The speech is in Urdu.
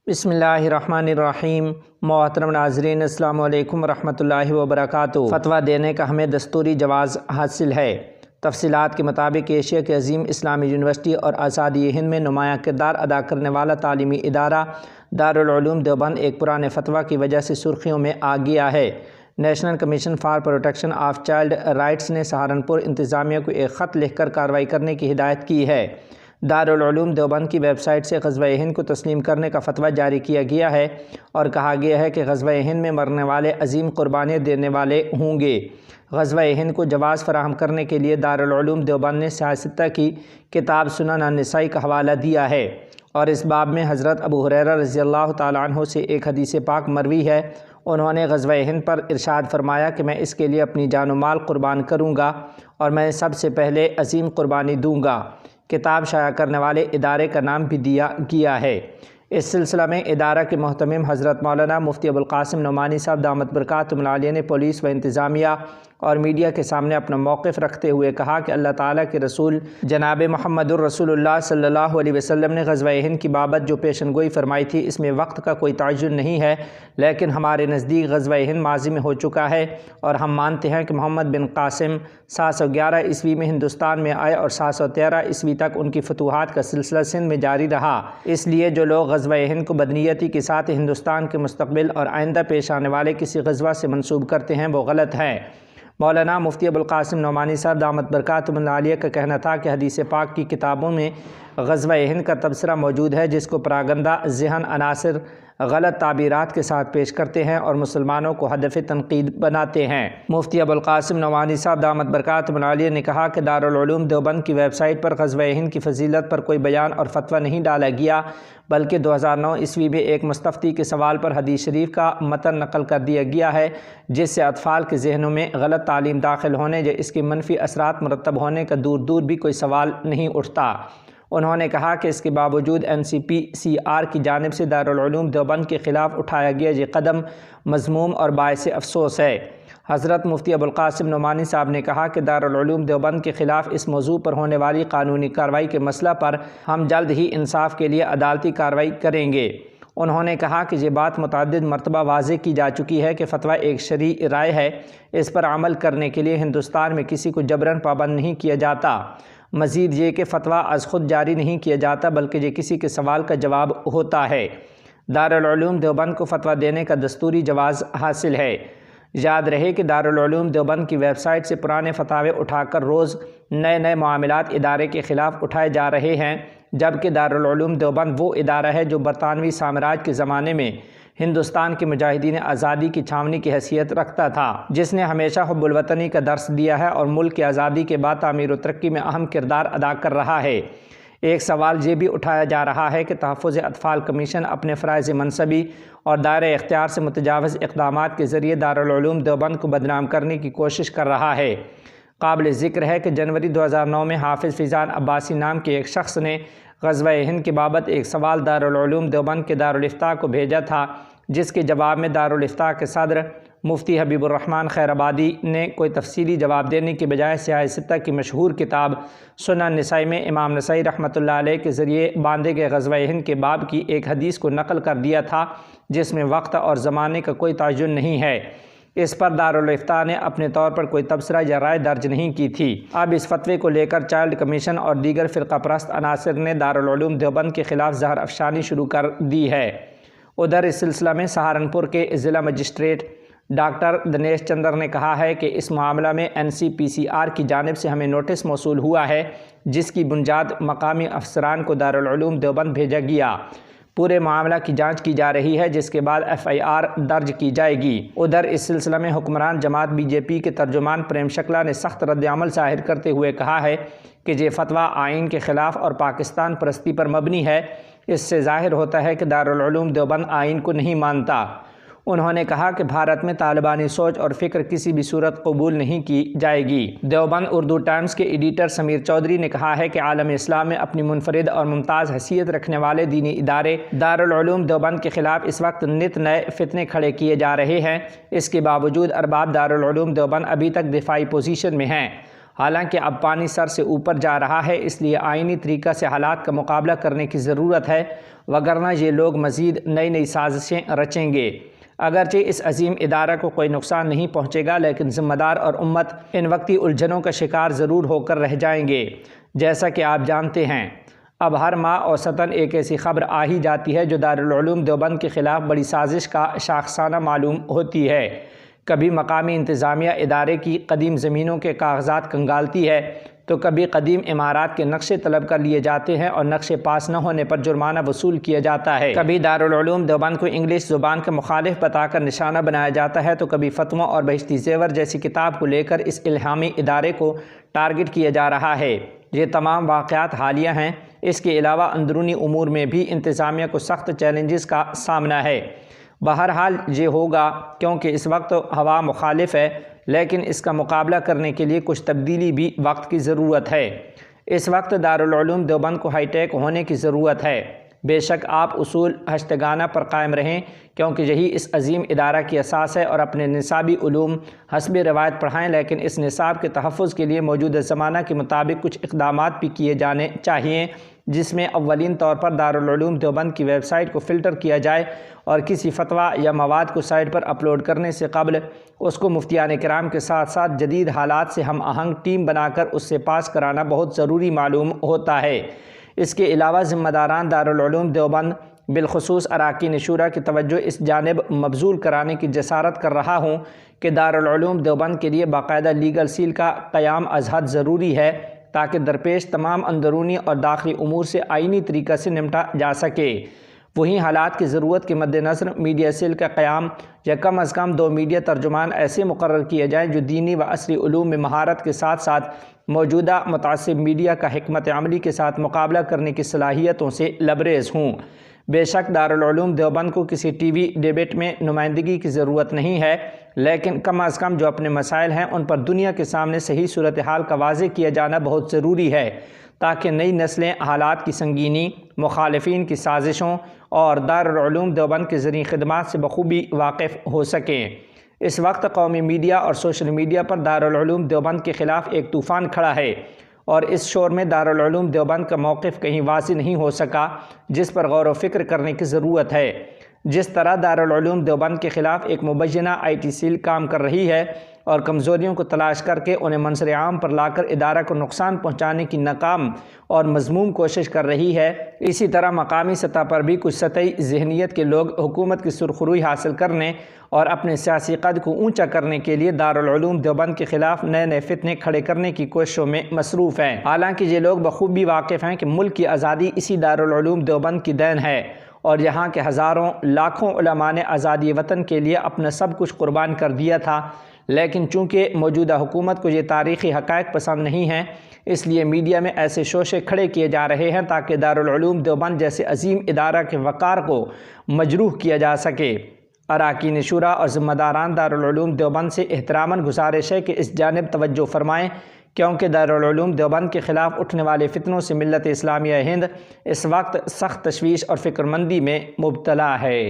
بسم اللہ الرحمن الرحیم۔ محترم ناظرین، السلام علیکم ورحمۃ اللہ وبرکاتہ۔ فتویٰ دینے کا ہمیں دستوری جواز حاصل ہے۔ تفصیلات کے مطابق ایشیا کے عظیم اسلامی یونیورسٹی اور آزادی ہند میں نمایاں کردار ادا کرنے والا تعلیمی ادارہ دارالعلوم دیوبند ایک پرانے فتویٰ کی وجہ سے سرخیوں میں آ گیا ہے۔ National commission for protection of child rights نے سہارنپور انتظامیہ کو ایک خط لکھ کر کارروائی کرنے کی ہدایت کی ہے۔ دارالعلوم دیوبند کی ویب سائٹ سے غزوہ ہند کو تسلیم کرنے کا فتویٰ جاری کیا گیا ہے اور کہا گیا ہے کہ غزوہ ہند میں مرنے والے عظیم قربانیاں دینے والے ہوں گے۔ غزوہ ہند کو جواز فراہم کرنے کے لیے دارالعلوم دیوبند نے سیاستہ کی کتاب سنن النسائی کا حوالہ دیا ہے اور اس باب میں حضرت ابو ہریرہ رضی اللہ تعالیٰ عنہ سے ایک حدیث پاک مروی ہے۔ انہوں نے غزوہ ہند پر ارشاد فرمایا کہ میں اس کے لیے اپنی جان و مال قربان کروں گا اور میں سب سے پہلے عظیم قربانی دوں گا۔ کتاب شائع کرنے والے ادارے کا نام بھی دیا گیا ہے۔ اس سلسلہ میں ادارہ کے محتمم حضرت مولانا مفتی ابوالقاسم نعمانی صاحب دامت برکاتہم العالیہ نے پولیس و انتظامیہ اور میڈیا کے سامنے اپنا موقف رکھتے ہوئے کہا کہ اللہ تعالیٰ کے رسول جناب محمد الرسول اللہ صلی اللہ علیہ وسلم نے غزوہ ہند کی بابت جو پیشن گوئی فرمائی تھی اس میں وقت کا کوئی تعین نہیں ہے، لیکن ہمارے نزدیک غزوہ ہند ماضی میں ہو چکا ہے اور ہم مانتے ہیں کہ محمد بن قاسم 711 عیسوی میں ہندوستان میں آئے اور 713 عیسوی تک ان کی فتوحات کا سلسلہ سندھ میں جاری رہا۔ اس لیے جو لوگ غزوہ ہند کو بدنیتی کے ساتھ ہندوستان کے مستقبل اور آئندہ پیش آنے والے کسی غزوہ سے منسوب کرتے ہیں وہ غلط ہیں۔ مولانا مفتی ابوالقاسم نعمانی صاحب دامت برکاتہم العالیہ کا کہنا تھا کہ حدیث پاک کی کتابوں میں غزوہ ہند کا تبصرہ موجود ہے جس کو پراگندہ ذہن عناصر غلط تعبیرات کے ساتھ پیش کرتے ہیں اور مسلمانوں کو ہدف تنقید بناتے ہیں۔ مفتی ابوالقاسم نعمانی صاحب دامت برکاتہم العالیہ نے کہا کہ دارالعلوم دیوبند کی ویب سائٹ پر غزوہ ہند کی فضیلت پر کوئی بیان اور فتویٰ نہیں ڈالا گیا، بلکہ 2009 عیسوی میں ایک مستفتی کے سوال پر حدیث شریف کا متن نقل کر دیا گیا ہے جس سے اطفال کے ذہنوں میں غلط تعلیم داخل ہونے یا اس کے منفی اثرات مرتب ہونے کا دور دور بھی کوئی سوال نہیں اٹھتا۔ انہوں نے کہا کہ اس کے باوجود NCPCR کی جانب سے دارالعلوم دیوبند کے خلاف اٹھایا گیا یہ قدم مذموم اور باعث افسوس ہے۔ حضرت مفتی ابوالقاسم نعمانی صاحب نے کہا کہ دارالعلوم دیوبند کے خلاف اس موضوع پر ہونے والی قانونی کارروائی کے مسئلہ پر ہم جلد ہی انصاف کے لیے عدالتی کارروائی کریں گے۔ انہوں نے کہا کہ یہ بات متعدد مرتبہ واضح کی جا چکی ہے کہ فتویٰ ایک شرعی رائے ہے، اس پر عمل کرنے کے لیے ہندوستان میں کسی کو جبراً پابند نہیں کیا جاتا۔ مزید یہ کہ فتویٰ از خود جاری نہیں کیا جاتا بلکہ یہ کسی کے سوال کا جواب ہوتا ہے۔ دارالعلوم دیوبند کو فتویٰ دینے کا دستوری جواز حاصل ہے۔ یاد رہے کہ دارالعلوم دیوبند کی ویب سائٹ سے پرانے فتاوے اٹھا کر روز نئے معاملات ادارے کے خلاف اٹھائے جا رہے ہیں، جبکہ دارالعلوم دیوبند وہ ادارہ ہے جو برطانوی سامراج کے زمانے میں ہندوستان کے مجاہدین آزادی کی چھاونی کی حیثیت رکھتا تھا، جس نے ہمیشہ حب الوطنی کا درس دیا ہے اور ملک کی آزادی کے بعد تعمیر و ترقی میں اہم کردار ادا کر رہا ہے۔ ایک سوال یہ بھی اٹھایا جا رہا ہے کہ تحفظ اطفال کمیشن اپنے فرائض منصبی اور دائرہ اختیار سے متجاوز اقدامات کے ذریعے دارالعلوم دیوبند کو بدنام کرنے کی کوشش کر رہا ہے۔ قابل ذکر ہے کہ جنوری 2009 میں حافظ فیضان عباسی نام کے ایک شخص نے غزوہ ہند کے بابت ایک سوال دارالعلوم دیوبند کے دارالافتاء کو بھیجا تھا، جس کے جواب میں دارالافتاء کے صدر مفتی حبیب الرحمن خیر آبادی نے کوئی تفصیلی جواب دینے کے بجائے سیاستہ کی مشہور کتاب سنن النسائی میں امام نسائی رحمۃ اللہ علیہ کے ذریعے باندھے گئے غزوہ ہند کے باب کی ایک حدیث کو نقل کر دیا تھا جس میں وقت اور زمانے کا کوئی تعین نہیں ہے۔ اس پر دارالافتاء نے اپنے طور پر کوئی تبصرہ یا رائے درج نہیں کی تھی۔ اب اس فتوے کو لے کر چائلڈ کمیشن اور دیگر فرقہ پرست عناصر نے دارالعلوم دیوبند کے خلاف زہر افشانی شروع کر دی ہے۔ ادھر اس سلسلہ میں سہارنپور کے ضلع مجسٹریٹ ڈاکٹر دنیش چندر نے کہا ہے کہ اس معاملہ میں NCPCR کی جانب سے ہمیں نوٹس موصول ہوا ہے جس کی بنیاد مقامی افسران کو دارالعلوم دیوبند بھیجا گیا۔ پورے معاملہ کی جانچ کی جا رہی ہے جس کے بعد FIR درج کی جائے گی۔ ادھر اس سلسلہ میں حکمران جماعت BJP کے ترجمان پریم شکلا نے سخت رد عمل ظاہر کرتے ہوئے کہا ہے کہ یہ فتویٰ آئین کے خلاف اور پاکستان پرستی پر مبنی ہے۔ اس سے ظاہر ہوتا ہے کہ دارالعلوم دیوبند آئین کو نہیں مانتا۔ انہوں نے کہا کہ بھارت میں طالبانی سوچ اور فکر کسی بھی صورت قبول نہیں کی جائے گی۔ دیوبند اردو ٹائمز کے ایڈیٹر سمیر چودھری نے کہا ہے کہ عالم اسلام میں اپنی منفرد اور ممتاز حیثیت رکھنے والے دینی ادارے دارالعلوم دیوبند کے خلاف اس وقت نت نئے فتنے کھڑے کیے جا رہے ہیں۔ اس کے باوجود ارباب دارالعلوم دیوبند ابھی تک دفاعی پوزیشن میں ہیں۔ حالانکہ اب پانی سر سے اوپر جا رہا ہے، اس لیے آئینی طریقہ سے حالات کا مقابلہ کرنے کی ضرورت ہے، وگرنہ یہ لوگ مزید نئی سازشیں رچیں گے۔ اگرچہ اس عظیم ادارہ کو کوئی نقصان نہیں پہنچے گا، لیکن ذمہ دار اور امت ان وقتی الجھنوں کا شکار ضرور ہو کر رہ جائیں گے۔ جیسا کہ آپ جانتے ہیں، اب ہر ماہ اوسطاً ایک ایسی خبر آ ہی جاتی ہے جو دارالعلوم دیوبند کے خلاف بڑی سازش کا شاخسانہ معلوم ہوتی ہے۔ کبھی مقامی انتظامیہ ادارے کی قدیم زمینوں کے کاغذات کنگالتی ہے، تو کبھی قدیم عمارات کے نقشے طلب کر لیے جاتے ہیں اور نقشے پاس نہ ہونے پر جرمانہ وصول کیا جاتا ہے۔ کبھی دارالعلوم دیوبند کو انگلش زبان کا مخالف بتا کر نشانہ بنایا جاتا ہے، تو کبھی فتویٰ اور بہشتی زیور جیسی کتاب کو لے کر اس الہامی ادارے کو ٹارگٹ کیا جا رہا ہے۔ یہ تمام واقعات حالیہ ہیں۔ اس کے علاوہ اندرونی امور میں بھی انتظامیہ کو سخت چیلنجز کا سامنا ہے۔ بہرحال یہ ہوگا کیونکہ اس وقت ہوا مخالف ہے، لیکن اس کا مقابلہ کرنے کے لیے کچھ تبدیلی بھی وقت کی ضرورت ہے۔ اس وقت دارالعلوم دیوبند کو ہائی ٹیک ہونے کی ضرورت ہے۔ بے شک آپ اصول ہشتگانہ پر قائم رہیں، کیونکہ یہی اس عظیم ادارہ کی اساس ہے، اور اپنے نصابی علوم حسب روایت پڑھائیں، لیکن اس نصاب کے تحفظ کے لیے موجودہ زمانہ کے مطابق کچھ اقدامات بھی کیے جانے چاہیے، جس میں اولین طور پر دارالعلوم دیوبند کی ویب سائٹ کو فلٹر کیا جائے، اور کسی فتویٰ یا مواد کو سائٹ پر اپلوڈ کرنے سے قبل اس کو مفتیان کرام کے ساتھ ساتھ جدید حالات سے ہم آہنگ ٹیم بنا کر اس سے پاس کرانا بہت ضروری معلوم ہوتا ہے۔ اس کے علاوہ ذمہ داران دارالعلوم دیوبند بالخصوص اراکین شورا کی توجہ اس جانب مبذول کرانے کی جسارت کر رہا ہوں کہ دارالعلوم دیوبند کے لیے باقاعدہ لیگل سیل کا قیام از حد ضروری ہے، تاکہ درپیش تمام اندرونی اور داخلی امور سے آئینی طریقہ سے نمٹا جا سکے۔ وہیں حالات کی ضرورت کے مد نظر میڈیا سیل کا قیام یا کم از کم 2 میڈیا ترجمان ایسے مقرر کیے جائیں جو دینی و عصری علوم میں مہارت کے ساتھ ساتھ موجودہ متعصب میڈیا کا حکمت عملی کے ساتھ مقابلہ کرنے کی صلاحیتوں سے لبریز ہوں۔ بے شک دارالعلوم دیوبند کو کسی ٹی وی ڈیبیٹ میں نمائندگی کی ضرورت نہیں ہے، لیکن کم از کم جو اپنے مسائل ہیں ان پر دنیا کے سامنے صحیح صورتحال کا واضح کیا جانا بہت ضروری ہے، تاکہ نئی نسلیں حالات کی سنگینی، مخالفین کی سازشوں اور دارالعلوم دیوبند کے زرعی خدمات سے بخوبی واقف ہو سکیں۔ اس وقت قومی میڈیا اور سوشل میڈیا پر دارالعلوم دیوبند کے خلاف ایک طوفان کھڑا ہے، اور اس شور میں دارالعلوم دیوبند کا موقف کہیں واضح نہیں ہو سکا، جس پر غور و فکر کرنے کی ضرورت ہے۔ جس طرح دارالعلوم دیوبند کے خلاف ایک مبینہ آئی ٹی سیل کام کر رہی ہے اور کمزوریوں کو تلاش کر کے انہیں منظر عام پر لا کر ادارہ کو نقصان پہنچانے کی ناکام اور مذموم کوشش کر رہی ہے، اسی طرح مقامی سطح پر بھی کچھ سطحی ذہنیت کے لوگ حکومت کی سرخروئی حاصل کرنے اور اپنے سیاسی قد کو اونچا کرنے کے لیے دارالعلوم دیوبند کے خلاف نئے فتنے کھڑے کرنے کی کوششوں میں مصروف ہیں۔ حالانکہ یہ لوگ بخوبی واقف ہیں کہ ملک کی آزادی اسی دارالعلوم دیوبند کی دین ہے، اور یہاں کے ہزاروں لاکھوں علماء نے آزادی وطن کے لیے اپنا سب کچھ قربان کر دیا تھا، لیکن چونکہ موجودہ حکومت کو یہ تاریخی حقائق پسند نہیں ہیں، اس لیے میڈیا میں ایسے شوشے کھڑے کیے جا رہے ہیں تاکہ دارالعلوم دیوبند جیسے عظیم ادارہ کے وقار کو مجروح کیا جا سکے۔ اراکین شورا اور ذمہ داران دارالعلوم دیوبند سے احتراماً گزارش ہے کہ اس جانب توجہ فرمائیں، کیونکہ دارالعلوم دیوبند کے خلاف اٹھنے والے فتنوں سے ملت اسلامیہ ہند اس وقت سخت تشویش اور فکر مندی میں مبتلا ہے۔